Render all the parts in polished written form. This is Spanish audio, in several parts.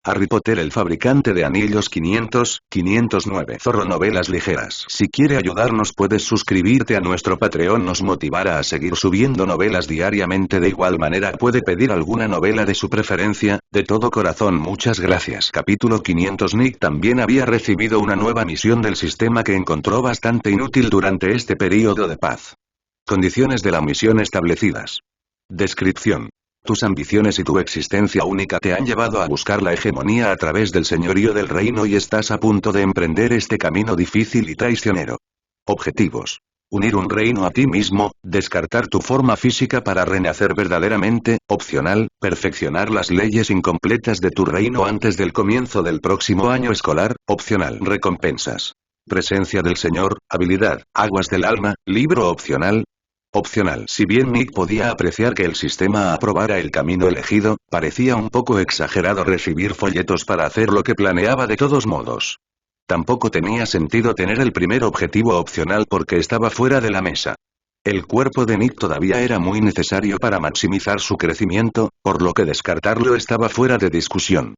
Harry Potter el fabricante de anillos 509 Zorro novelas ligeras. Si quiere ayudarnos puedes suscribirte a nuestro Patreon, nos motivará a seguir subiendo novelas diariamente. De igual manera puede pedir alguna novela de su preferencia, de todo corazón muchas gracias. Capítulo 500. Nick también había recibido una nueva misión del sistema que encontró bastante inútil durante este período de paz. Condiciones de la misión establecidas. Descripción. Tus ambiciones y tu existencia única te han llevado a buscar la hegemonía a través del señorío del reino y estás a punto de emprender este camino difícil y traicionero. Objetivos. Unir un reino a ti mismo, descartar tu forma física para renacer verdaderamente, opcional, perfeccionar las leyes incompletas de tu reino antes del comienzo del próximo año escolar, opcional. Recompensas. Presencia del Señor, habilidad, aguas del alma, libro opcional. Opcional. Si bien Nick podía apreciar que el sistema aprobara el camino elegido, parecía un poco exagerado recibir folletos para hacer lo que planeaba de todos modos. Tampoco tenía sentido tener el primer objetivo opcional porque estaba fuera de la mesa. El cuerpo de Nick todavía era muy necesario para maximizar su crecimiento, por lo que descartarlo estaba fuera de discusión.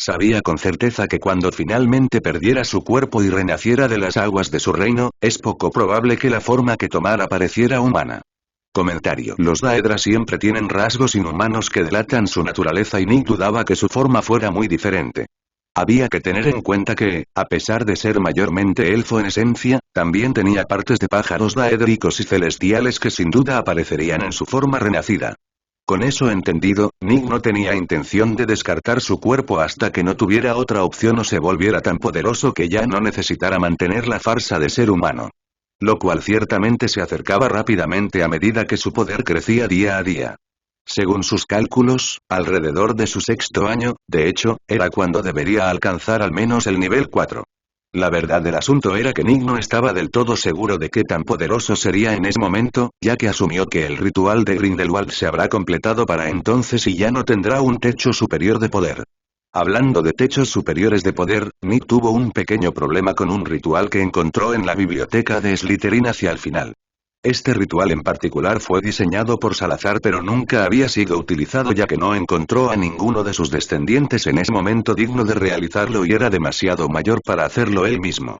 Sabía con certeza que cuando finalmente perdiera su cuerpo y renaciera de las aguas de su reino, es poco probable que la forma que tomara pareciera humana. Comentario. Los Daedra siempre tienen rasgos inhumanos que delatan su naturaleza y Nick dudaba que su forma fuera muy diferente. Había que tener en cuenta que, a pesar de ser mayormente elfo en esencia, también tenía partes de pájaros daédricos y celestiales que sin duda aparecerían en su forma renacida. Con eso entendido, Nick no tenía intención de descartar su cuerpo hasta que no tuviera otra opción o se volviera tan poderoso que ya no necesitara mantener la farsa de ser humano. Lo cual ciertamente se acercaba rápidamente a medida que su poder crecía día a día. Según sus cálculos, alrededor de su sexto año, de hecho, era cuando debería alcanzar al menos el nivel 4. La verdad del asunto era que Nick no estaba del todo seguro de qué tan poderoso sería en ese momento, ya que asumió que el ritual de Grindelwald se habrá completado para entonces y ya no tendrá un techo superior de poder. Hablando de techos superiores de poder, Nick tuvo un pequeño problema con un ritual que encontró en la biblioteca de Slytherin hacia el final. Este ritual en particular fue diseñado por Salazar pero nunca había sido utilizado ya que no encontró a ninguno de sus descendientes en ese momento digno de realizarlo y era demasiado mayor para hacerlo él mismo.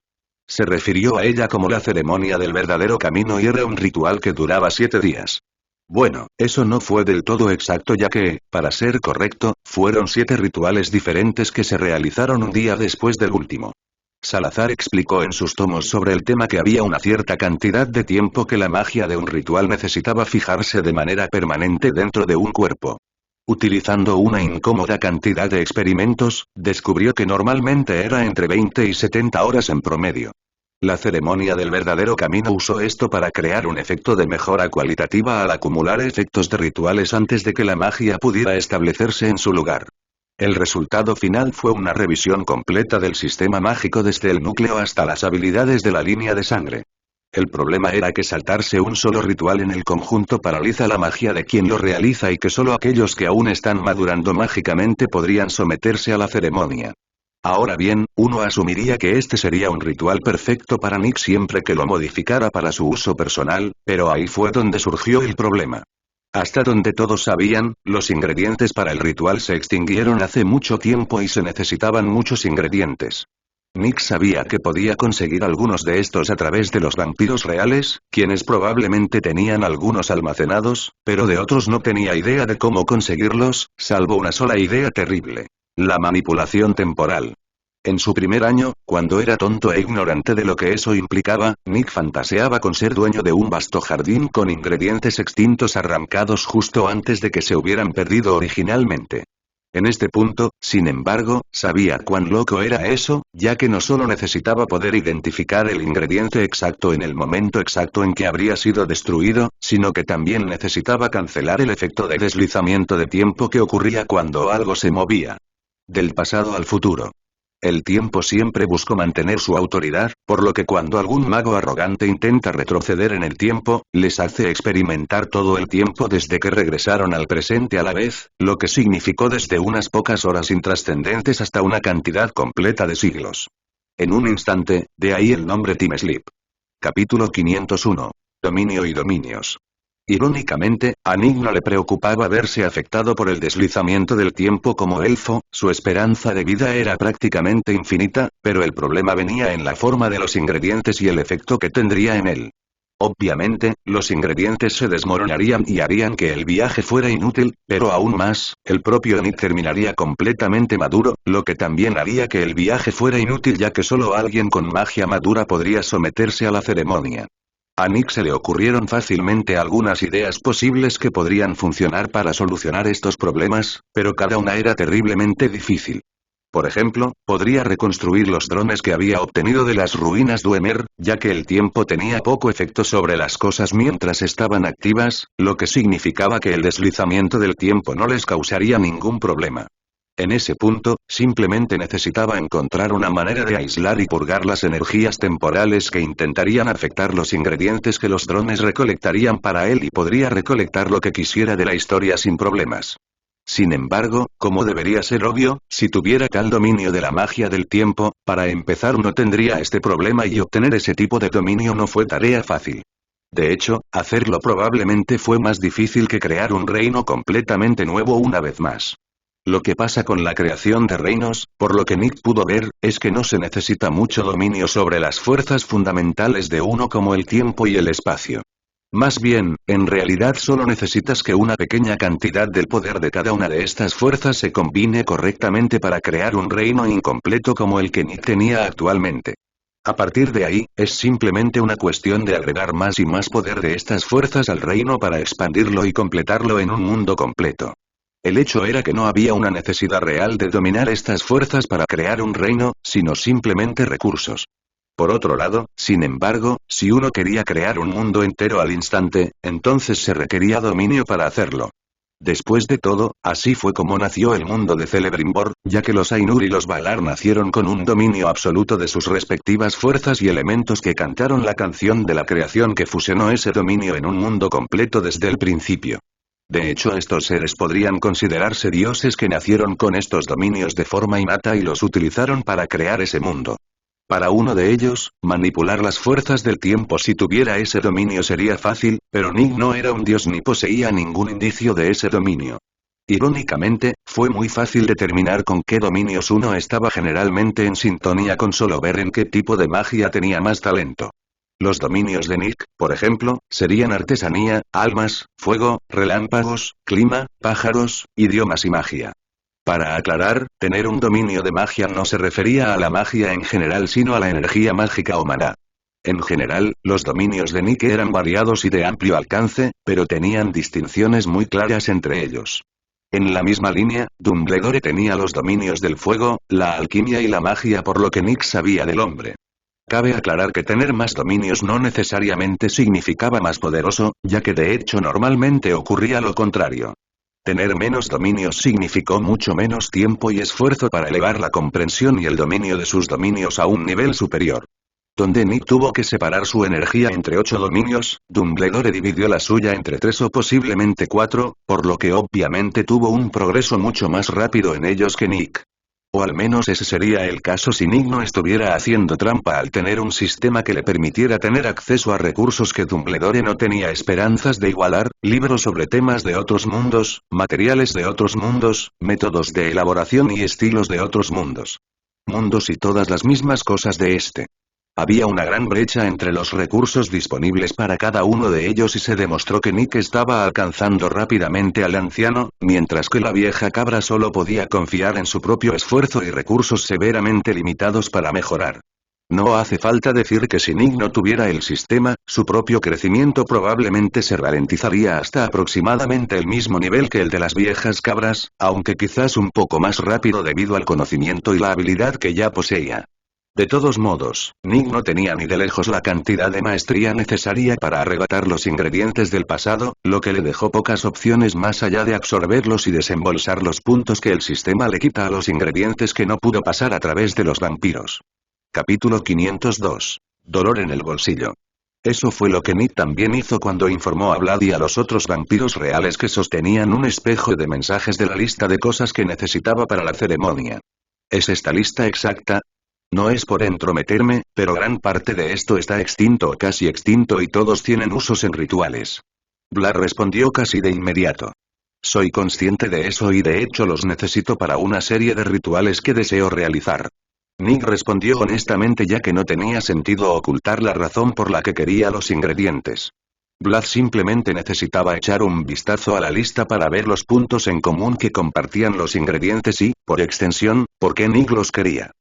Se refirió a ella como la ceremonia del verdadero camino y era un ritual que duraba 7 días. Bueno, eso no fue del todo exacto ya que, para ser correcto, fueron 7 rituales diferentes que se realizaron un día después del último. Salazar explicó en sus tomos sobre el tema que había una cierta cantidad de tiempo que la magia de un ritual necesitaba fijarse de manera permanente dentro de un cuerpo. Utilizando una incómoda cantidad de experimentos, descubrió que normalmente era entre 20 y 70 horas en promedio. La ceremonia del verdadero camino usó esto para crear un efecto de mejora cualitativa al acumular efectos de rituales antes de que la magia pudiera establecerse en su lugar. El resultado final fue una revisión completa del sistema mágico desde el núcleo hasta las habilidades de la línea de sangre. El problema era que saltarse un solo ritual en el conjunto paraliza la magia de quien lo realiza y que solo aquellos que aún están madurando mágicamente podrían someterse a la ceremonia. Ahora bien, uno asumiría que este sería un ritual perfecto para Nick siempre que lo modificara para su uso personal, pero ahí fue donde surgió el problema. Hasta donde todos sabían, los ingredientes para el ritual se extinguieron hace mucho tiempo y se necesitaban muchos ingredientes. Nick sabía que podía conseguir algunos de estos a través de los vampiros reales, quienes probablemente tenían algunos almacenados, pero de otros no tenía idea de cómo conseguirlos, salvo una sola idea terrible: la manipulación temporal. En su primer año, cuando era tonto e ignorante de lo que eso implicaba, Nick fantaseaba con ser dueño de un vasto jardín con ingredientes extintos arrancados justo antes de que se hubieran perdido originalmente. En este punto, sin embargo, sabía cuán loco era eso, ya que no solo necesitaba poder identificar el ingrediente exacto en el momento exacto en que habría sido destruido, sino que también necesitaba cancelar el efecto de deslizamiento de tiempo que ocurría cuando algo se movía. Del pasado al futuro. El tiempo siempre buscó mantener su autoridad, por lo que cuando algún mago arrogante intenta retroceder en el tiempo, les hace experimentar todo el tiempo desde que regresaron al presente a la vez, lo que significó desde unas pocas horas intrascendentes hasta una cantidad completa de siglos. En un instante, de ahí el nombre Time Sleep. Capítulo 501. Dominio y dominios. Irónicamente, a Nick no le preocupaba verse afectado por el deslizamiento del tiempo como elfo, su esperanza de vida era prácticamente infinita, pero el problema venía en la forma de los ingredientes y el efecto que tendría en él. Obviamente, los ingredientes se desmoronarían y harían que el viaje fuera inútil, pero aún más, el propio Nick terminaría completamente maduro, lo que también haría que el viaje fuera inútil ya que solo alguien con magia madura podría someterse a la ceremonia. A Nick se le ocurrieron fácilmente algunas ideas posibles que podrían funcionar para solucionar estos problemas, pero cada una era terriblemente difícil. Por ejemplo, podría reconstruir los drones que había obtenido de las ruinas Dwemer, ya que el tiempo tenía poco efecto sobre las cosas mientras estaban activas, lo que significaba que el deslizamiento del tiempo no les causaría ningún problema. En ese punto, simplemente necesitaba encontrar una manera de aislar y purgar las energías temporales que intentarían afectar los ingredientes que los drones recolectarían para él y podría recolectar lo que quisiera de la historia sin problemas. Sin embargo, como debería ser obvio, si tuviera tal dominio de la magia del tiempo, para empezar no tendría este problema y obtener ese tipo de dominio no fue tarea fácil. De hecho, hacerlo probablemente fue más difícil que crear un reino completamente nuevo una vez más. Lo que pasa con la creación de reinos, por lo que Nick pudo ver, es que no se necesita mucho dominio sobre las fuerzas fundamentales de uno como el tiempo y el espacio. Más bien, en realidad solo necesitas que una pequeña cantidad del poder de cada una de estas fuerzas se combine correctamente para crear un reino incompleto como el que Nick tenía actualmente. A partir de ahí, es simplemente una cuestión de agregar más y más poder de estas fuerzas al reino para expandirlo y completarlo en un mundo completo. El hecho era que no había una necesidad real de dominar estas fuerzas para crear un reino, sino simplemente recursos. Por otro lado, sin embargo, si uno quería crear un mundo entero al instante, entonces se requería dominio para hacerlo. Después de todo, así fue como nació el mundo de Celebrimbor, ya que los Ainur y los Valar nacieron con un dominio absoluto de sus respectivas fuerzas y elementos que cantaron la canción de la creación que fusionó ese dominio en un mundo completo desde el principio. De hecho, estos seres podrían considerarse dioses que nacieron con estos dominios de forma innata y los utilizaron para crear ese mundo. Para uno de ellos, manipular las fuerzas del tiempo si tuviera ese dominio sería fácil, pero Nick no era un dios ni poseía ningún indicio de ese dominio. Irónicamente, fue muy fácil determinar con qué dominios uno estaba generalmente en sintonía con solo ver en qué tipo de magia tenía más talento. Los dominios de Nick, por ejemplo, serían artesanía, almas, fuego, relámpagos, clima, pájaros, idiomas y magia. Para aclarar, tener un dominio de magia no se refería a la magia en general sino a la energía mágica o maná. En general, los dominios de Nick eran variados y de amplio alcance, pero tenían distinciones muy claras entre ellos. En la misma línea, Dumbledore tenía los dominios del fuego, la alquimia y la magia por lo que Nick sabía del hombre. Cabe aclarar que tener más dominios no necesariamente significaba más poderoso, ya que de hecho normalmente ocurría lo contrario. Tener menos dominios significó mucho menos tiempo y esfuerzo para elevar la comprensión y el dominio de sus dominios a un nivel superior. Donde Nick tuvo que separar su energía entre 8 dominios, Dumbledore dividió la suya entre 3 o posiblemente 4, por lo que obviamente tuvo un progreso mucho más rápido en ellos que Nick. O al menos ese sería el caso si Nick no estuviera haciendo trampa al tener un sistema que le permitiera tener acceso a recursos que Dumbledore no tenía esperanzas de igualar, libros sobre temas de otros mundos, materiales de otros mundos, métodos de elaboración y estilos de otros mundos. Mundos y todas las mismas cosas de este. Había una gran brecha entre los recursos disponibles para cada uno de ellos y se demostró que Nick estaba alcanzando rápidamente al anciano, mientras que la vieja cabra solo podía confiar en su propio esfuerzo y recursos severamente limitados para mejorar. No hace falta decir que si Nick no tuviera el sistema, su propio crecimiento probablemente se ralentizaría hasta aproximadamente el mismo nivel que el de las viejas cabras, aunque quizás un poco más rápido debido al conocimiento y la habilidad que ya poseía. De todos modos, Nick no tenía ni de lejos la cantidad de maestría necesaria para arrebatar los ingredientes del pasado, lo que le dejó pocas opciones más allá de absorberlos y desembolsar los puntos que el sistema le quita a los ingredientes que no pudo pasar a través de los vampiros. Capítulo 502. Dolor en el bolsillo. Eso fue lo que Nick también hizo cuando informó a Vlad y a los otros vampiros reales que sostenían un espejo de mensajes de la lista de cosas que necesitaba para la ceremonia. ¿Es esta lista exacta? No es por entrometerme, pero gran parte de esto está extinto o casi extinto y todos tienen usos en rituales. Vlad respondió casi de inmediato. Soy consciente de eso y de hecho los necesito para una serie de rituales que deseo realizar. Nick respondió honestamente ya que no tenía sentido ocultar la razón por la que quería los ingredientes. Vlad simplemente necesitaba echar un vistazo a la lista para ver los puntos en común que compartían los ingredientes y, por extensión, por qué Nick los quería.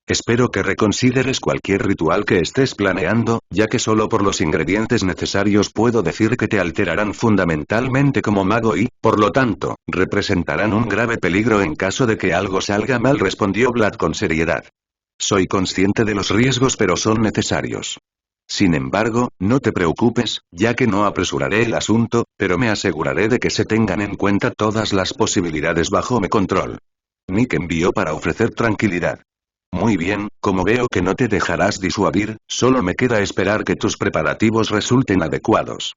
Espero que reconsideres cualquier ritual que estés planeando, ya que solo por los ingredientes necesarios puedo decir que te alterarán fundamentalmente como mago y, por lo tanto, representarán un grave peligro en caso de que algo salga mal, respondió Vlad con seriedad. Soy consciente de los riesgos pero son necesarios. Sin embargo, no te preocupes, ya que no apresuraré el asunto, pero me aseguraré de que se tengan en cuenta todas las posibilidades bajo mi control. Nick envió para ofrecer tranquilidad. Muy bien, como veo que no te dejarás disuadir, solo me queda esperar que tus preparativos resulten adecuados.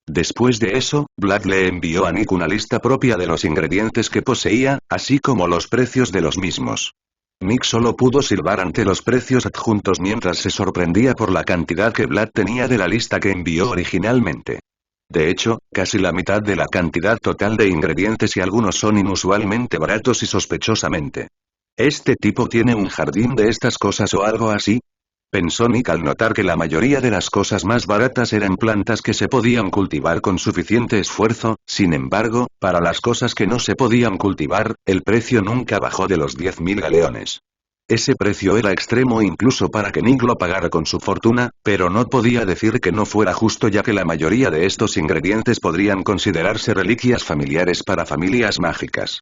Después de eso, Vlad le envió a Nick una lista propia de los ingredientes que poseía, así como los precios de los mismos. Nick solo pudo silbar ante los precios adjuntos mientras se sorprendía por la cantidad que Vlad tenía de la lista que envió originalmente. De hecho, casi la mitad de la cantidad total de ingredientes y algunos son inusualmente baratos y sospechosamente. ¿Este tipo tiene un jardín de estas cosas o algo así? Pensó Nick al notar que la mayoría de las cosas más baratas eran plantas que se podían cultivar con suficiente esfuerzo, sin embargo, para las cosas que no se podían cultivar, el precio nunca bajó de los 10.000 galeones. Ese precio era extremo incluso para que Nick lo pagara con su fortuna, pero no podía decir que no fuera justo ya que la mayoría de estos ingredientes podrían considerarse reliquias familiares para familias mágicas.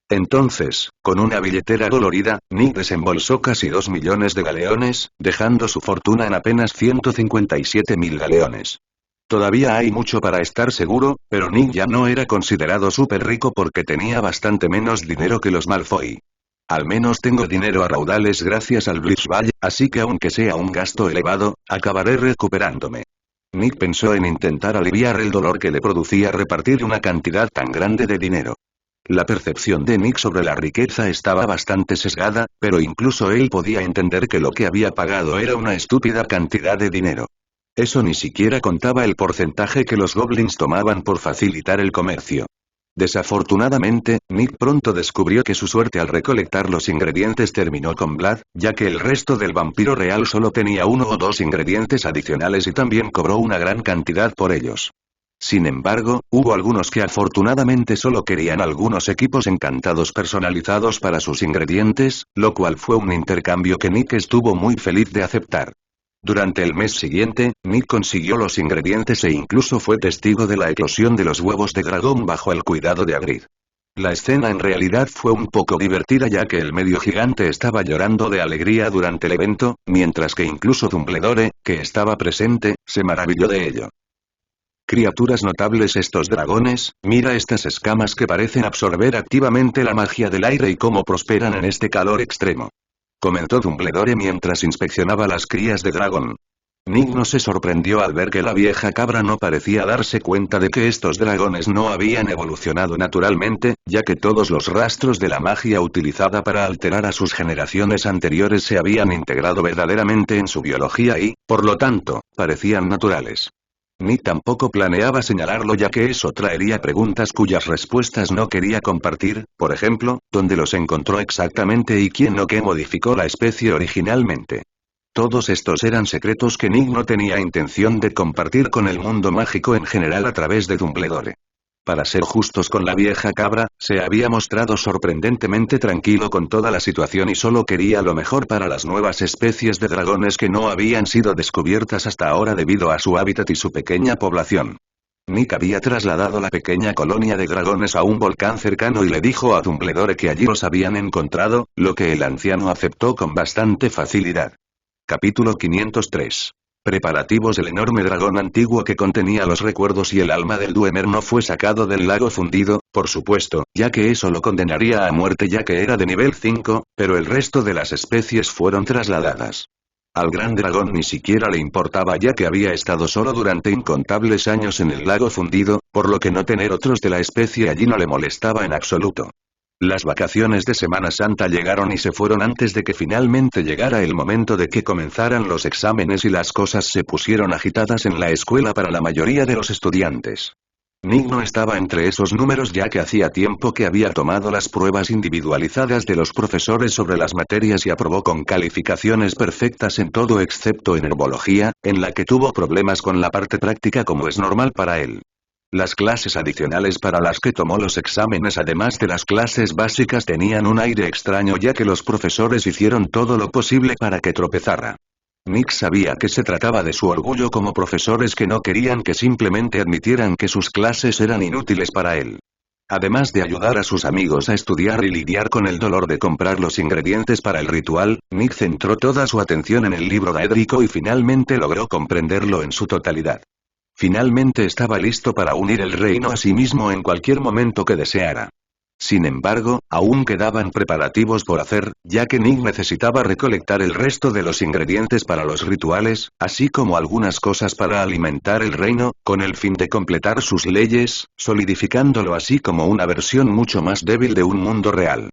Entonces, con una billetera dolorida, Nick desembolsó casi 2 millones de galeones, dejando su fortuna en apenas 157.000 galeones. Todavía hay mucho para estar seguro, pero Nick ya no era considerado súper rico porque tenía bastante menos dinero que los Malfoy. Al menos tengo dinero a raudales gracias al Blitzball, así que aunque sea un gasto elevado, acabaré recuperándome. Nick pensó en intentar aliviar el dolor que le producía repartir una cantidad tan grande de dinero. La percepción de Nick sobre la riqueza estaba bastante sesgada, pero incluso él podía entender que lo que había pagado era una estúpida cantidad de dinero. Eso ni siquiera contaba el porcentaje que los goblins tomaban por facilitar el comercio. Desafortunadamente, Nick pronto descubrió que su suerte al recolectar los ingredientes terminó con Vlad, ya que el resto del vampiro real solo tenía 1 o 2 ingredientes adicionales y también cobró una gran cantidad por ellos. Sin embargo, hubo algunos que afortunadamente solo querían algunos equipos encantados personalizados para sus ingredientes, lo cual fue un intercambio que Nick estuvo muy feliz de aceptar. Durante el mes siguiente, Nick consiguió los ingredientes e incluso fue testigo de la eclosión de los huevos de dragón bajo el cuidado de Hagrid. La escena en realidad fue un poco divertida ya que el medio gigante estaba llorando de alegría durante el evento, mientras que incluso Dumbledore, que estaba presente, se maravilló de ello. Criaturas notables estos dragones, mira estas escamas que parecen absorber activamente la magia del aire y cómo prosperan en este calor extremo. Comentó Dumbledore mientras inspeccionaba las crías de dragón. Nick no se sorprendió al ver que la vieja cabra no parecía darse cuenta de que estos dragones no habían evolucionado naturalmente, ya que todos los rastros de la magia utilizada para alterar a sus generaciones anteriores se habían integrado verdaderamente en su biología y, por lo tanto, parecían naturales. Nick tampoco planeaba señalarlo ya que eso traería preguntas cuyas respuestas no quería compartir, por ejemplo, dónde los encontró exactamente y quién o qué modificó la especie originalmente. Todos estos eran secretos que Nick no tenía intención de compartir con el mundo mágico en general a través de Dumbledore. Para ser justos con la vieja cabra, se había mostrado sorprendentemente tranquilo con toda la situación y solo quería lo mejor para las nuevas especies de dragones que no habían sido descubiertas hasta ahora debido a su hábitat y su pequeña población. Nick había trasladado la pequeña colonia de dragones a un volcán cercano y le dijo a Dumbledore que allí los habían encontrado, lo que el anciano aceptó con bastante facilidad. Capítulo 503. Preparativos. El enorme dragón antiguo que contenía los recuerdos y el alma del Dwemer no fue sacado del lago fundido, por supuesto, ya que eso lo condenaría a muerte ya que era de nivel 5, pero el resto de las especies fueron trasladadas. Al gran dragón ni siquiera le importaba ya que había estado solo durante incontables años en el lago fundido, por lo que no tener otros de la especie allí no le molestaba en absoluto. Las vacaciones de Semana Santa llegaron y se fueron antes de que finalmente llegara el momento de que comenzaran los exámenes y las cosas se pusieron agitadas en la escuela para la mayoría de los estudiantes. Nick no estaba entre esos números ya que hacía tiempo que había tomado las pruebas individualizadas de los profesores sobre las materias y aprobó con calificaciones perfectas en todo excepto en herbología, en la que tuvo problemas con la parte práctica como es normal para él. Las clases adicionales para las que tomó los exámenes además de las clases básicas tenían un aire extraño ya que los profesores hicieron todo lo posible para que tropezara. Nick sabía que se trataba de su orgullo como profesores que no querían que simplemente admitieran que sus clases eran inútiles para él. Además de ayudar a sus amigos a estudiar y lidiar con el dolor de comprar los ingredientes para el ritual, Nick centró toda su atención en el libro daédrico y finalmente logró comprenderlo en su totalidad. Finalmente estaba listo para unir el reino a sí mismo en cualquier momento que deseara. Sin embargo, aún quedaban preparativos por hacer, ya que Nick necesitaba recolectar el resto de los ingredientes para los rituales, así como algunas cosas para alimentar el reino, con el fin de completar sus leyes, solidificándolo así como una versión mucho más débil de un mundo real.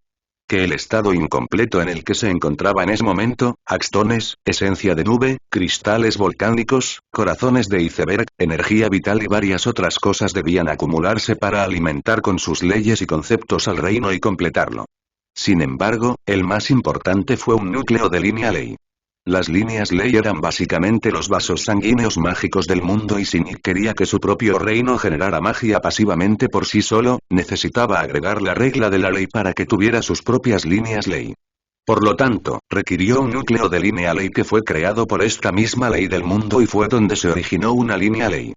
Que el estado incompleto en el que se encontraba en ese momento, axtones, esencia de nube, cristales volcánicos, corazones de iceberg, energía vital y varias otras cosas debían acumularse para alimentar con sus leyes y conceptos al reino y completarlo. Sin embargo, el más importante fue un núcleo de línea ley. Las líneas ley eran básicamente los vasos sanguíneos mágicos del mundo y si Nick quería que su propio reino generara magia pasivamente por sí solo, necesitaba agregar la regla de la ley para que tuviera sus propias líneas ley. Por lo tanto, requirió un núcleo de línea ley que fue creado por esta misma ley del mundo y fue donde se originó una línea ley.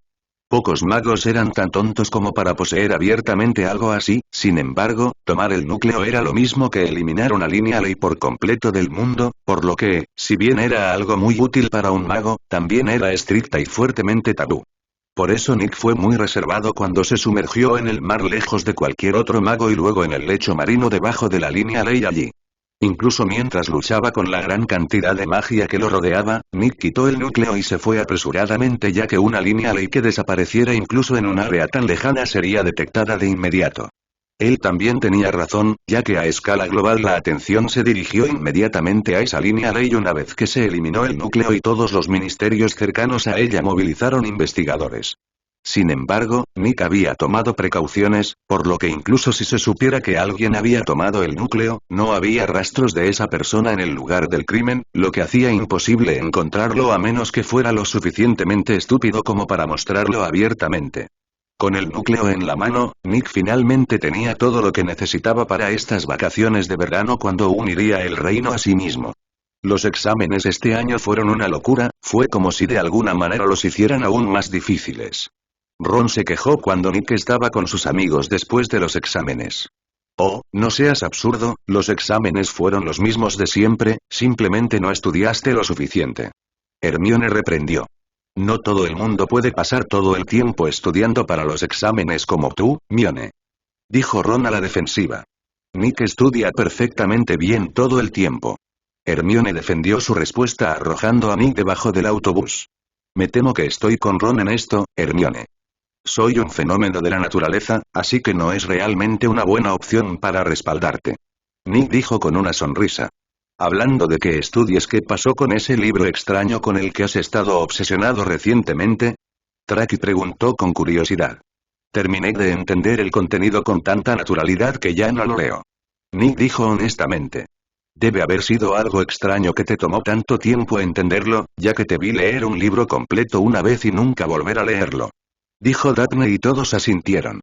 Pocos magos eran tan tontos como para poseer abiertamente algo así, sin embargo, tomar el núcleo era lo mismo que eliminar una línea ley por completo del mundo, por lo que, si bien era algo muy útil para un mago, también era estricta y fuertemente tabú. Por eso Nick fue muy reservado cuando se sumergió en el mar lejos de cualquier otro mago y luego en el lecho marino debajo de la línea ley allí. Incluso mientras luchaba con la gran cantidad de magia que lo rodeaba, Nick quitó el núcleo y se fue apresuradamente ya que una línea ley que desapareciera incluso en un área tan lejana sería detectada de inmediato. Él también tenía razón, ya que a escala global la atención se dirigió inmediatamente a esa línea ley una vez que se eliminó el núcleo y todos los ministerios cercanos a ella movilizaron investigadores. Sin embargo, Nick había tomado precauciones, por lo que incluso si se supiera que alguien había tomado el núcleo, no había rastros de esa persona en el lugar del crimen, lo que hacía imposible encontrarlo a menos que fuera lo suficientemente estúpido como para mostrarlo abiertamente. Con el núcleo en la mano, Nick finalmente tenía todo lo que necesitaba para estas vacaciones de verano cuando uniría el reino a sí mismo. Los exámenes este año fueron una locura, fue como si de alguna manera los hicieran aún más difíciles. Ron se quejó cuando Nick estaba con sus amigos después de los exámenes. Oh, no seas absurdo, los exámenes fueron los mismos de siempre, simplemente no estudiaste lo suficiente. Hermione reprendió. No todo el mundo puede pasar todo el tiempo estudiando para los exámenes como tú, Mione. Dijo Ron a la defensiva. Nick estudia perfectamente bien todo el tiempo. Hermione defendió su respuesta arrojando a Nick debajo del autobús. Me temo que estoy con Ron en esto, Hermione. Soy un fenómeno de la naturaleza, así que no es realmente una buena opción para respaldarte. Nick dijo con una sonrisa. Hablando de que estudies qué pasó con ese libro extraño con el que has estado obsesionado recientemente. Traki preguntó con curiosidad. Terminé de entender el contenido con tanta naturalidad que ya no lo leo. Nick dijo honestamente. Debe haber sido algo extraño que te tomó tanto tiempo entenderlo, ya que te vi leer un libro completo una vez y nunca volver a leerlo. Dijo Daphne y todos asintieron.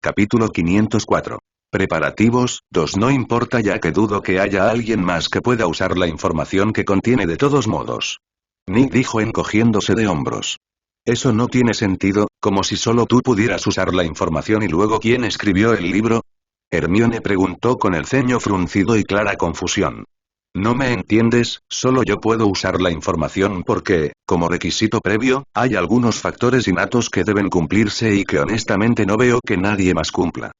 Capítulo 504. Preparativos, 2. No importa ya que dudo que haya alguien más que pueda usar la información que contiene de todos modos. Nick dijo encogiéndose de hombros. Eso no tiene sentido, como si solo tú pudieras usar la información y luego ¿quién escribió el libro? Hermione preguntó con el ceño fruncido y clara confusión. No me entiendes, solo yo puedo usar la información porque, como requisito previo, hay algunos factores innatos que deben cumplirse y que honestamente no veo que nadie más cumpla.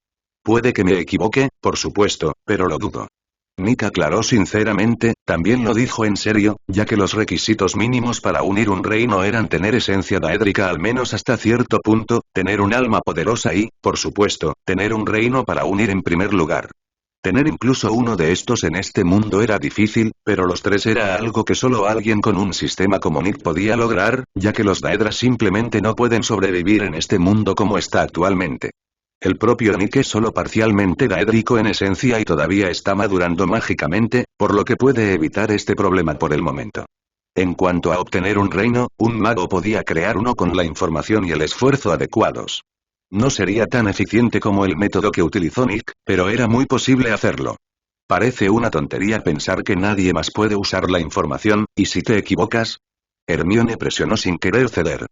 Puede que me equivoque, por supuesto, pero lo dudo. Nick aclaró sinceramente, también lo dijo en serio, ya que los requisitos mínimos para unir un reino eran tener esencia daédrica al menos hasta cierto punto, tener un alma poderosa y, por supuesto, tener un reino para unir en primer lugar. Tener incluso uno de estos en este mundo era difícil, pero los tres era algo que solo alguien con un sistema como Nick podía lograr, ya que los Daedras simplemente no pueden sobrevivir en este mundo como está actualmente. El propio Nick es solo parcialmente daédrico en esencia y todavía está madurando mágicamente, por lo que puede evitar este problema por el momento. En cuanto a obtener un reino, un mago podía crear uno con la información y el esfuerzo adecuados. No sería tan eficiente como el método que utilizó Nick, pero era muy posible hacerlo. Parece una tontería pensar que nadie más puede usar la información, ¿y si te equivocas? Hermione presionó sin querer ceder.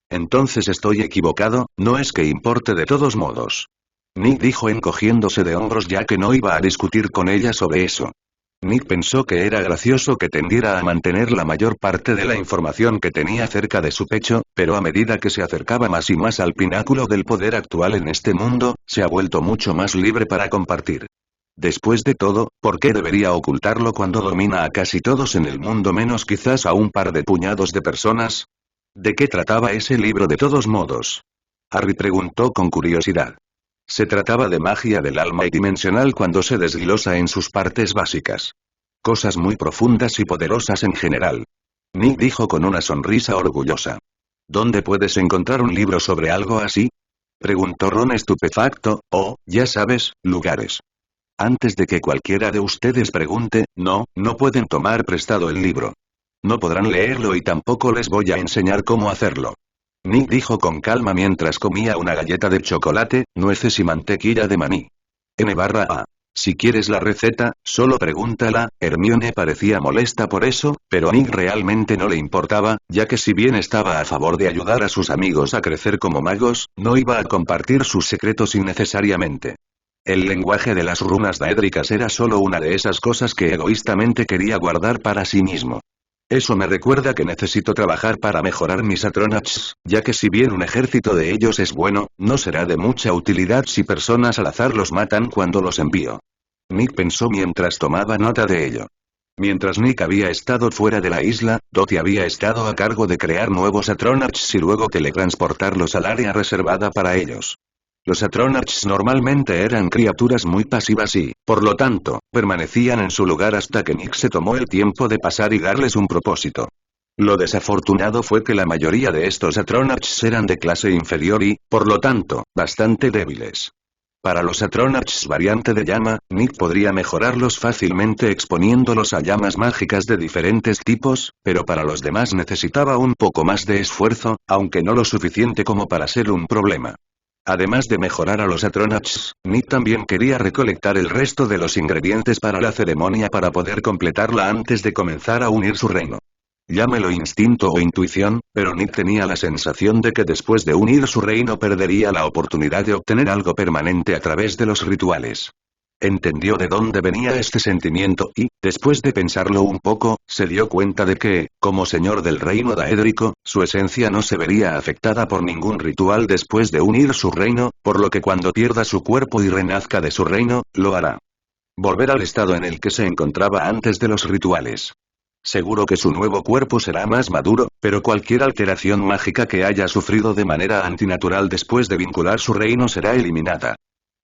Entonces estoy equivocado, no es que importe de todos modos. Nick dijo encogiéndose de hombros ya que no iba a discutir con ella sobre eso. Nick pensó que era gracioso que tendiera a mantener la mayor parte de la información que tenía cerca de su pecho, pero a medida que se acercaba más y más al pináculo del poder actual en este mundo, se ha vuelto mucho más libre para compartir. Después de todo, ¿por qué debería ocultarlo cuando domina a casi todos en el mundo menos quizás a un par de puñados de personas? ¿De qué trataba ese libro de todos modos? Harry preguntó con curiosidad. Se trataba de magia del alma y dimensional cuando se desglosa en sus partes básicas. Cosas muy profundas y poderosas en general. Nick dijo con una sonrisa orgullosa. ¿Dónde puedes encontrar un libro sobre algo así? Preguntó Ron estupefacto. Oh, ya sabes, lugares. Antes de que cualquiera de ustedes pregunte, no pueden tomar prestado el libro. No podrán leerlo y tampoco les voy a enseñar cómo hacerlo. Nick dijo con calma mientras comía una galleta de chocolate, nueces y mantequilla de maní. N/A. Si quieres la receta, solo pregúntala. Hermione parecía molesta por eso, pero a Nick realmente no le importaba, ya que si bien estaba a favor de ayudar a sus amigos a crecer como magos, no iba a compartir sus secretos innecesariamente. El lenguaje de las runas daédricas era solo una de esas cosas que egoístamente quería guardar para sí mismo. Eso me recuerda que necesito trabajar para mejorar mis Atronachs, ya que si bien un ejército de ellos es bueno, no será de mucha utilidad si personas al azar los matan cuando los envío. Nick pensó mientras tomaba nota de ello. Mientras Nick había estado fuera de la isla, Dottie había estado a cargo de crear nuevos Atronachs y luego teletransportarlos al área reservada para ellos. Los Atronachs normalmente eran criaturas muy pasivas y, por lo tanto, permanecían en su lugar hasta que Nick se tomó el tiempo de pasar y darles un propósito. Lo desafortunado fue que la mayoría de estos Atronachs eran de clase inferior y, por lo tanto, bastante débiles. Para los Atronachs variante de llama, Nick podría mejorarlos fácilmente exponiéndolos a llamas mágicas de diferentes tipos, pero para los demás necesitaba un poco más de esfuerzo, aunque no lo suficiente como para ser un problema. Además de mejorar a los Atronachs, Nick también quería recolectar el resto de los ingredientes para la ceremonia para poder completarla antes de comenzar a unir su reino. Llámelo instinto o intuición, pero Nick tenía la sensación de que después de unir su reino perdería la oportunidad de obtener algo permanente a través de los rituales. Entendió de dónde venía este sentimiento y, después de pensarlo un poco, se dio cuenta de que, como señor del reino daédrico, su esencia no se vería afectada por ningún ritual después de unir su reino, por lo que cuando pierda su cuerpo y renazca de su reino, lo hará. Volver al estado en el que se encontraba antes de los rituales. Seguro que su nuevo cuerpo será más maduro, pero cualquier alteración mágica que haya sufrido de manera antinatural después de vincular su reino será eliminada.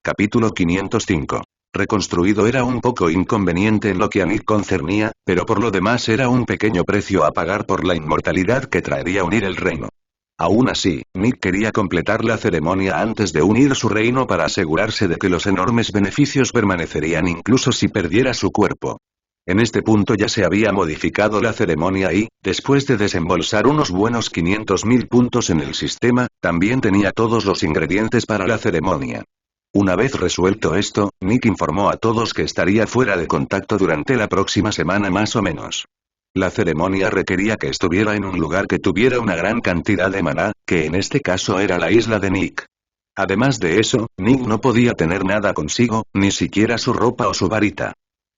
Capítulo 505. Reconstruido era un poco inconveniente en lo que a Nick concernía, pero por lo demás era un pequeño precio a pagar por la inmortalidad que traería unir el reino. Aún así, Nick quería completar la ceremonia antes de unir su reino para asegurarse de que los enormes beneficios permanecerían incluso si perdiera su cuerpo. En este punto ya se había modificado la ceremonia y, después de desembolsar unos buenos 500.000 puntos en el sistema, también tenía todos los ingredientes para la ceremonia. Una vez resuelto esto, Nick informó a todos que estaría fuera de contacto durante la próxima semana más o menos. La ceremonia requería que estuviera en un lugar que tuviera una gran cantidad de maná, que en este caso era la isla de Nick. Además de eso, Nick no podía tener nada consigo, ni siquiera su ropa o su varita.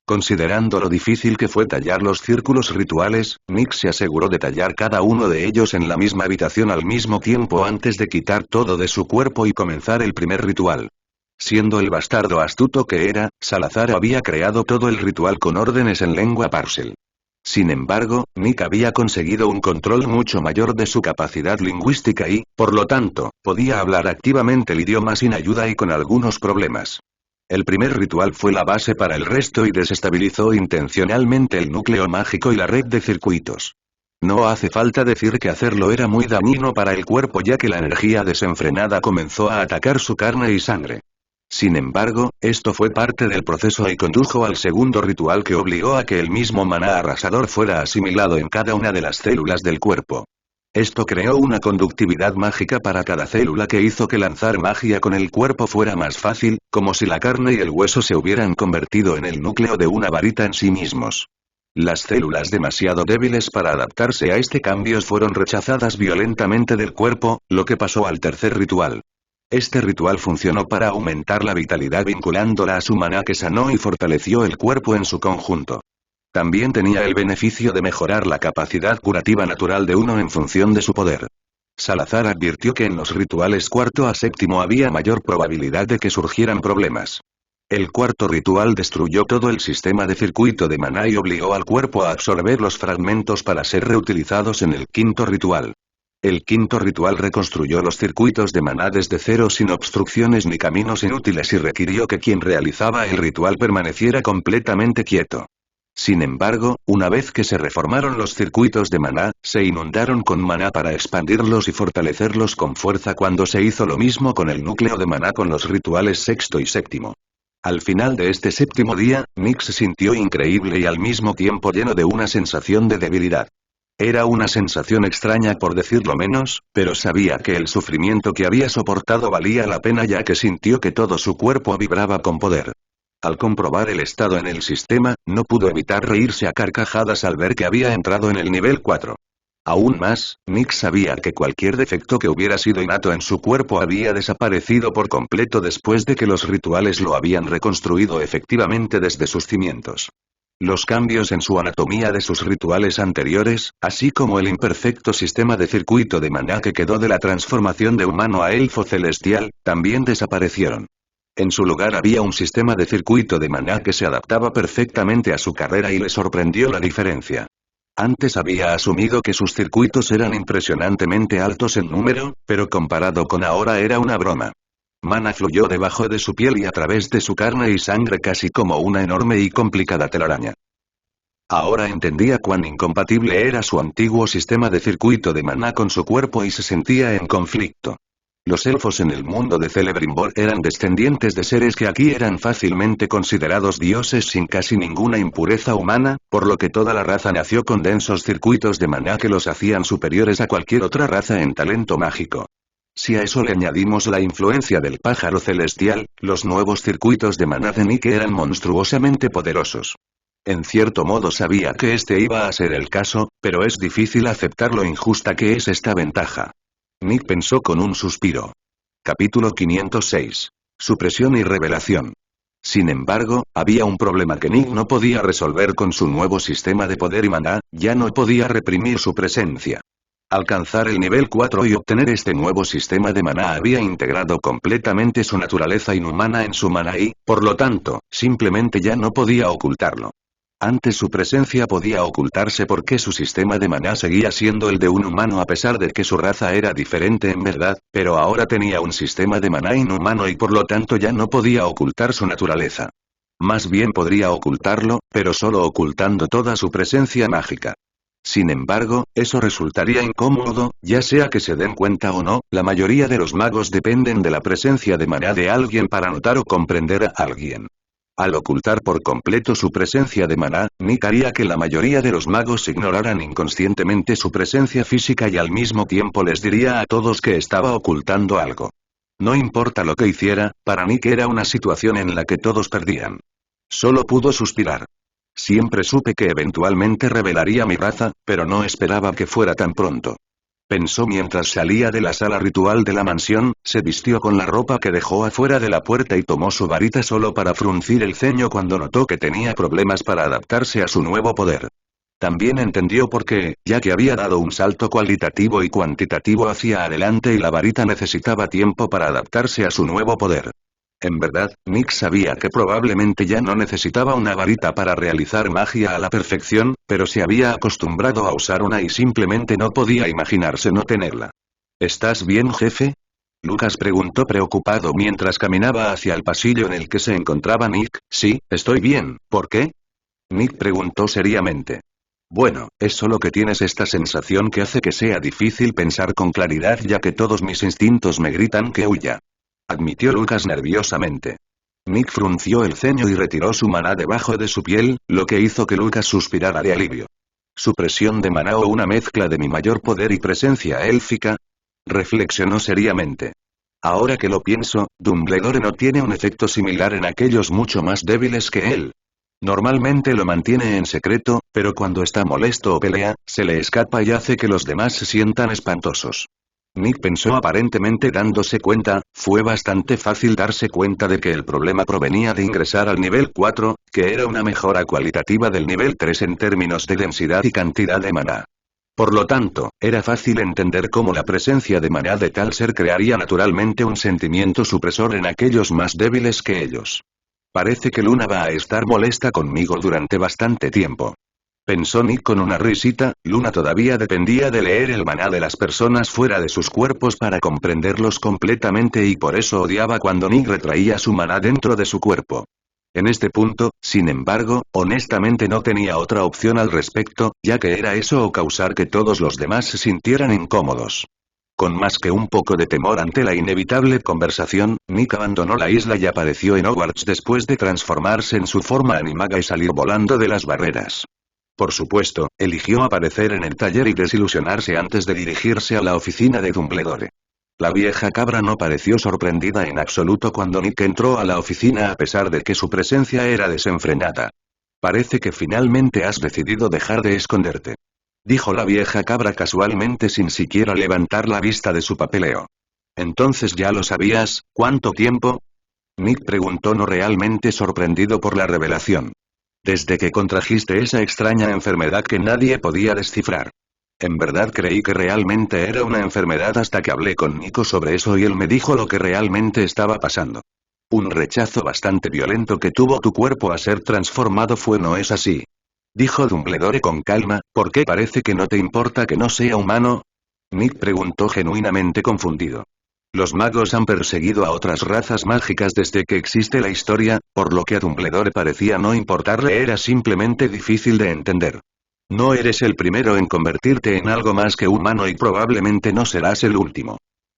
Considerando lo difícil que fue tallar los círculos rituales, Nick se aseguró de tallar cada uno de ellos en la misma habitación al mismo tiempo antes de quitar todo de su cuerpo y comenzar el primer ritual. Siendo el bastardo astuto que era, Salazar había creado todo el ritual con órdenes en lengua Parcel. Sin embargo, Nick había conseguido un control mucho mayor de su capacidad lingüística y, por lo tanto, podía hablar activamente el idioma sin ayuda y con algunos problemas. El primer ritual fue la base para el resto y desestabilizó intencionalmente el núcleo mágico y la red de circuitos. No hace falta decir que hacerlo era muy dañino para el cuerpo ya que la energía desenfrenada comenzó a atacar su carne y sangre. Sin embargo, esto fue parte del proceso y condujo al segundo ritual que obligó a que el mismo maná arrasador fuera asimilado en cada una de las células del cuerpo. Esto creó una conductividad mágica para cada célula que hizo que lanzar magia con el cuerpo fuera más fácil, como si la carne y el hueso se hubieran convertido en el núcleo de una varita en sí mismos. Las células demasiado débiles para adaptarse a este cambio fueron rechazadas violentamente del cuerpo, lo que pasó al tercer ritual. Este ritual funcionó para aumentar la vitalidad vinculándola a su maná que sanó y fortaleció el cuerpo en su conjunto. También tenía el beneficio de mejorar la capacidad curativa natural de uno en función de su poder. Salazar advirtió que en los rituales cuarto a séptimo había mayor probabilidad de que surgieran problemas. El cuarto ritual destruyó todo el sistema de circuito de maná y obligó al cuerpo a absorber los fragmentos para ser reutilizados en el quinto ritual. El quinto ritual reconstruyó los circuitos de maná desde cero sin obstrucciones ni caminos inútiles y requirió que quien realizaba el ritual permaneciera completamente quieto. Sin embargo, una vez que se reformaron los circuitos de maná, se inundaron con maná para expandirlos y fortalecerlos con fuerza cuando se hizo lo mismo con el núcleo de maná con los rituales sexto y séptimo. Al final de este séptimo día, Nick se sintió increíble y al mismo tiempo lleno de una sensación de debilidad. Era una sensación extraña por decirlo menos, pero sabía que el sufrimiento que había soportado valía la pena ya que sintió que todo su cuerpo vibraba con poder. Al comprobar el estado en el sistema, no pudo evitar reírse a carcajadas al ver que había entrado en el nivel 4. Aún más, Nick sabía que cualquier defecto que hubiera sido innato en su cuerpo había desaparecido por completo después de que los rituales lo habían reconstruido efectivamente desde sus cimientos. Los cambios en su anatomía de sus rituales anteriores, así como el imperfecto sistema de circuito de maná que quedó de la transformación de humano a elfo celestial, también desaparecieron. En su lugar había un sistema de circuito de maná que se adaptaba perfectamente a su carrera y le sorprendió la diferencia. Antes había asumido que sus circuitos eran impresionantemente altos en número, pero comparado con ahora era una broma. Mana fluyó debajo de su piel y a través de su carne y sangre casi como una enorme y complicada telaraña. Ahora entendía cuán incompatible era su antiguo sistema de circuito de maná con su cuerpo y se sentía en conflicto. Los elfos en el mundo de Celebrimbor eran descendientes de seres que aquí eran fácilmente considerados dioses sin casi ninguna impureza humana, por lo que toda la raza nació con densos circuitos de maná que los hacían superiores a cualquier otra raza en talento mágico. Si a eso le añadimos la influencia del pájaro celestial, los nuevos circuitos de maná de Nick eran monstruosamente poderosos. En cierto modo sabía que este iba a ser el caso, pero es difícil aceptar lo injusta que es esta ventaja. Nick pensó con un suspiro. Capítulo 506. Supresión y revelación. Sin embargo, había un problema que Nick no podía resolver con su nuevo sistema de poder y maná, ya no podía reprimir su presencia. Alcanzar el nivel 4 y obtener este nuevo sistema de maná había integrado completamente su naturaleza inhumana en su maná y, por lo tanto, simplemente ya no podía ocultarlo. Antes su presencia podía ocultarse porque su sistema de maná seguía siendo el de un humano a pesar de que su raza era diferente en verdad, pero ahora tenía un sistema de maná inhumano y por lo tanto ya no podía ocultar su naturaleza. Más bien podría ocultarlo, pero solo ocultando toda su presencia mágica. Sin embargo, eso resultaría incómodo, ya sea que se den cuenta o no, la mayoría de los magos dependen de la presencia de maná de alguien para notar o comprender a alguien. Al ocultar por completo su presencia de maná, Nick haría que la mayoría de los magos ignoraran inconscientemente su presencia física y al mismo tiempo les diría a todos que estaba ocultando algo. No importa lo que hiciera, para Nick era una situación en la que todos perdían. Solo pudo suspirar. Siempre supe que eventualmente revelaría mi raza, pero no esperaba que fuera tan pronto. Pensó mientras salía de la sala ritual de la mansión, se vistió con la ropa que dejó afuera de la puerta y tomó su varita solo para fruncir el ceño cuando notó que tenía problemas para adaptarse a su nuevo poder. También entendió por qué, ya que había dado un salto cualitativo y cuantitativo hacia adelante y la varita necesitaba tiempo para adaptarse a su nuevo poder. En verdad, Nick sabía que probablemente ya no necesitaba una varita para realizar magia a la perfección, pero se había acostumbrado a usar una y simplemente no podía imaginarse no tenerla. ¿Estás bien, jefe? Lucas preguntó preocupado mientras caminaba hacia el pasillo en el que se encontraba Nick. Sí, estoy bien, ¿por qué? Nick preguntó seriamente. Bueno, es solo que tienes esta sensación que hace que sea difícil pensar con claridad ya que todos mis instintos me gritan que huya. Admitió Lucas nerviosamente. Nick frunció el ceño y retiró su maná debajo de su piel, lo que hizo que Lucas suspirara de alivio. ¿Supresión de maná o una mezcla de mi mayor poder y presencia élfica? Reflexionó seriamente. Ahora que lo pienso, Dumbledore no tiene un efecto similar en aquellos mucho más débiles que él. Normalmente lo mantiene en secreto, pero cuando está molesto o pelea, se le escapa y hace que los demás se sientan espantosos. Nick pensó aparentemente dándose cuenta, fue bastante fácil darse cuenta de que el problema provenía de ingresar al nivel 4, que era una mejora cualitativa del nivel 3 en términos de densidad y cantidad de maná. Por lo tanto, era fácil entender cómo la presencia de maná de tal ser crearía naturalmente un sentimiento supresor en aquellos más débiles que ellos. Parece que Luna va a estar molesta conmigo durante bastante tiempo. Pensó Nick con una risita. Luna todavía dependía de leer el maná de las personas fuera de sus cuerpos para comprenderlos completamente y por eso odiaba cuando Nick retraía su maná dentro de su cuerpo. En este punto, sin embargo, honestamente no tenía otra opción al respecto, ya que era eso o causar que todos los demás se sintieran incómodos. Con más que un poco de temor ante la inevitable conversación, Nick abandonó la isla y apareció en Hogwarts después de transformarse en su forma animaga y salir volando de las barreras. Por supuesto, eligió aparecer en el taller y desilusionarse antes de dirigirse a la oficina de Dumbledore. La vieja cabra no pareció sorprendida en absoluto cuando Nick entró a la oficina a pesar de que su presencia era desenfrenada. Parece que finalmente has decidido dejar de esconderte. Dijo la vieja cabra casualmente sin siquiera levantar la vista de su papeleo. Entonces ya lo sabías, ¿cuánto tiempo? Nick preguntó no realmente sorprendido por la revelación. Desde que contrajiste esa extraña enfermedad que nadie podía descifrar. En verdad creí que realmente era una enfermedad hasta que hablé con Nico sobre eso y él me dijo lo que realmente estaba pasando. Un rechazo bastante violento que tuvo tu cuerpo a ser transformado ¿no es así? Dijo Dumbledore con calma, ¿por qué parece que no te importa que no sea humano? Nick preguntó genuinamente confundido. Los magos han perseguido a otras razas mágicas desde que existe la historia, por lo que a Dumbledore parecía no importarle era simplemente difícil de entender. No eres el primero en convertirte en algo más que humano y probablemente no serás el último.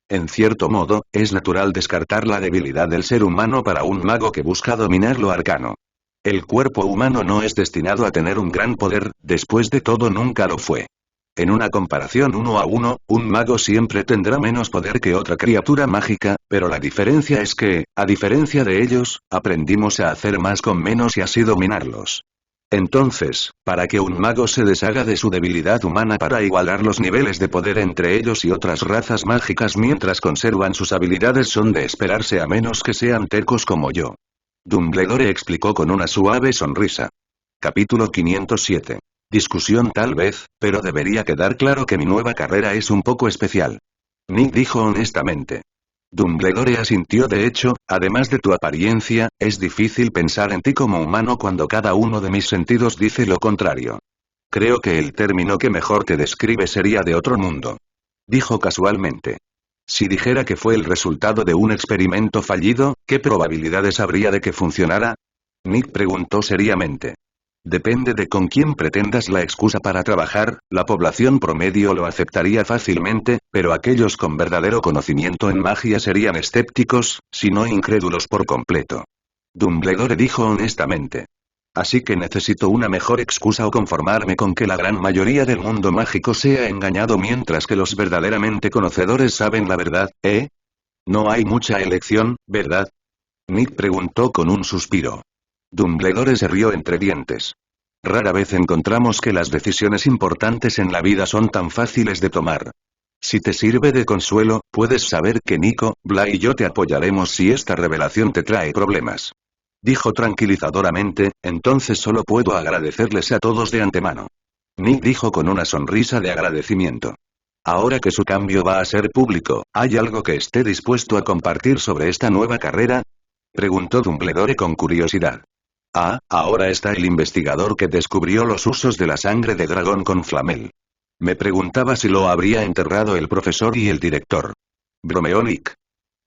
En cierto modo, es natural descartar la debilidad del ser humano para un mago que busca dominar lo arcano. El cuerpo humano no es destinado a tener un gran poder, después de todo nunca lo fue. En una comparación 1 a 1, un mago siempre tendrá menos poder que otra criatura mágica, pero la diferencia es que, a diferencia de ellos, aprendimos a hacer más con menos y así dominarlos. Entonces, para que un mago se deshaga de su debilidad humana para igualar los niveles de poder entre ellos y otras razas mágicas mientras conservan sus habilidades son de esperarse a menos que sean tercos como yo. Dumbledore explicó con una suave sonrisa. Capítulo 507. Discusión tal vez, pero debería quedar claro que mi nueva carrera es un poco especial. Nick dijo honestamente. Dumbledore asintió de hecho, además de tu apariencia, es difícil pensar en ti como humano cuando cada uno de mis sentidos dice lo contrario. Creo que el término que mejor te describe sería de otro mundo. Dijo casualmente. Si dijera que fue el resultado de un experimento fallido, ¿qué probabilidades habría de que funcionara? Nick preguntó seriamente. Depende de con quién pretendas la excusa para trabajar, la población promedio lo aceptaría fácilmente, pero aquellos con verdadero conocimiento en magia serían escépticos, si no incrédulos por completo. Dumbledore dijo honestamente. Así que necesito una mejor excusa o conformarme con que la gran mayoría del mundo mágico sea engañado mientras que los verdaderamente conocedores saben la verdad, ¿eh? No hay mucha elección, ¿verdad? Nick preguntó con un suspiro. Dumbledore se rió entre dientes. Rara vez encontramos que las decisiones importantes en la vida son tan fáciles de tomar. Si te sirve de consuelo, puedes saber que Nico, Bla y yo te apoyaremos si esta revelación te trae problemas. Dijo tranquilizadoramente, entonces solo puedo agradecerles a todos de antemano. Nick dijo con una sonrisa de agradecimiento. Ahora que su cambio va a ser público, ¿hay algo que esté dispuesto a compartir sobre esta nueva carrera? Preguntó Dumbledore con curiosidad. Ah, ahora está el investigador que descubrió los usos de la sangre de dragón con Flamel. Me preguntaba si lo habría enterrado el profesor y el director. Bromeó Nick.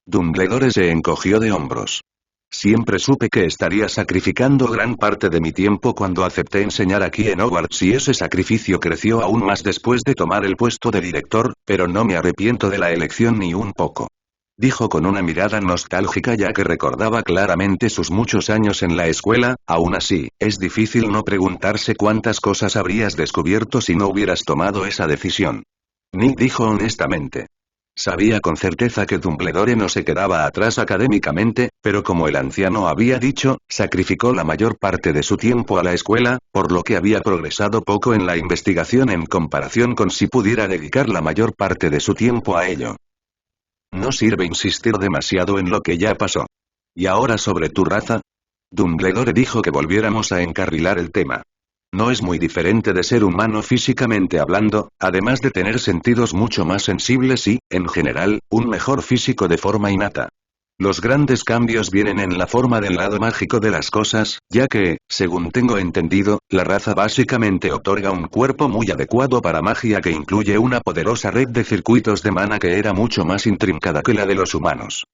Dumbledore se encogió de hombros. Siempre supe que estaría sacrificando gran parte de mi tiempo cuando acepté enseñar aquí en Hogwarts y ese sacrificio creció aún más después de tomar el puesto de director, pero no me arrepiento de la elección ni un poco. Dijo con una mirada nostálgica ya que recordaba claramente sus muchos años en la escuela. Aún así, es difícil no preguntarse cuántas cosas habrías descubierto si no hubieras tomado esa decisión. Nick dijo honestamente. Sabía con certeza que Dumbledore no se quedaba atrás académicamente, pero como el anciano había dicho, sacrificó la mayor parte de su tiempo a la escuela, por lo que había progresado poco en la investigación en comparación con si pudiera dedicar la mayor parte de su tiempo a ello. No sirve insistir demasiado en lo que ya pasó. ¿Y ahora sobre tu raza? Dumbledore dijo que volviéramos a encarrilar el tema. No es muy diferente de ser humano físicamente hablando, además de tener sentidos mucho más sensibles y, en general, un mejor físico de forma innata. Los grandes cambios vienen en la forma del lado mágico de las cosas, ya que, según tengo entendido, la raza básicamente otorga un cuerpo muy adecuado para magia que incluye una poderosa red de circuitos de mana que era mucho más intrincada que la de los humanos.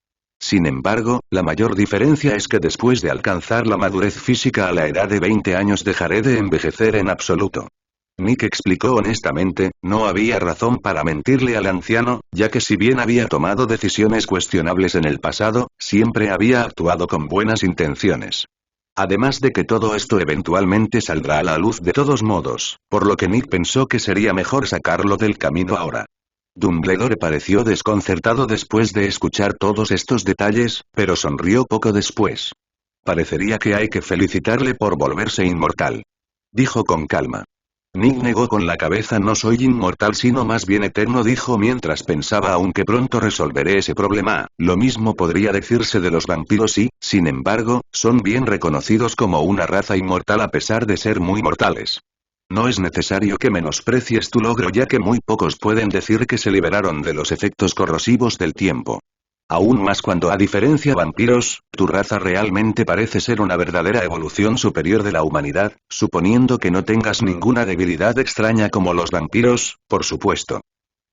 Sin embargo, la mayor diferencia es que después de alcanzar la madurez física a la edad de 20 años dejaré de envejecer en absoluto. Nick explicó honestamente, no había razón para mentirle al anciano, ya que si bien había tomado decisiones cuestionables en el pasado, siempre había actuado con buenas intenciones. Además de que todo esto eventualmente saldrá a la luz de todos modos, por lo que Nick pensó que sería mejor sacarlo del camino ahora. Dumbledore pareció desconcertado después de escuchar todos estos detalles, pero sonrió poco después. Parecería que hay que felicitarle por volverse inmortal. Dijo con calma. Nick negó con la cabeza. No soy inmortal sino más bien eterno, dijo mientras pensaba, aunque pronto resolveré ese problema. Lo mismo podría decirse de los vampiros y, sin embargo, son bien reconocidos como una raza inmortal a pesar de ser muy mortales. No es necesario que menosprecies tu logro ya que muy pocos pueden decir que se liberaron de los efectos corrosivos del tiempo. Aún más cuando a diferencia vampiros, tu raza realmente parece ser una verdadera evolución superior de la humanidad, suponiendo que no tengas ninguna debilidad extraña como los vampiros, por supuesto.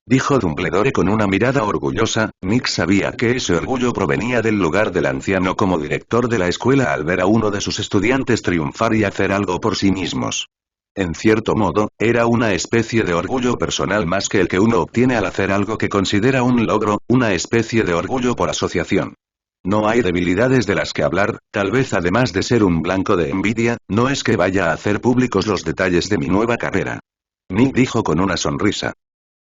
Dijo Dumbledore con una mirada orgullosa. Nick sabía que ese orgullo provenía del lugar del anciano como director de la escuela al ver a uno de sus estudiantes triunfar y hacer algo por sí mismos. En cierto modo, era una especie de orgullo personal más que el que uno obtiene al hacer algo que considera un logro, una especie de orgullo por asociación. No hay debilidades de las que hablar, tal vez además de ser un blanco de envidia, no es que vaya a hacer públicos los detalles de mi nueva carrera. Nick dijo con una sonrisa.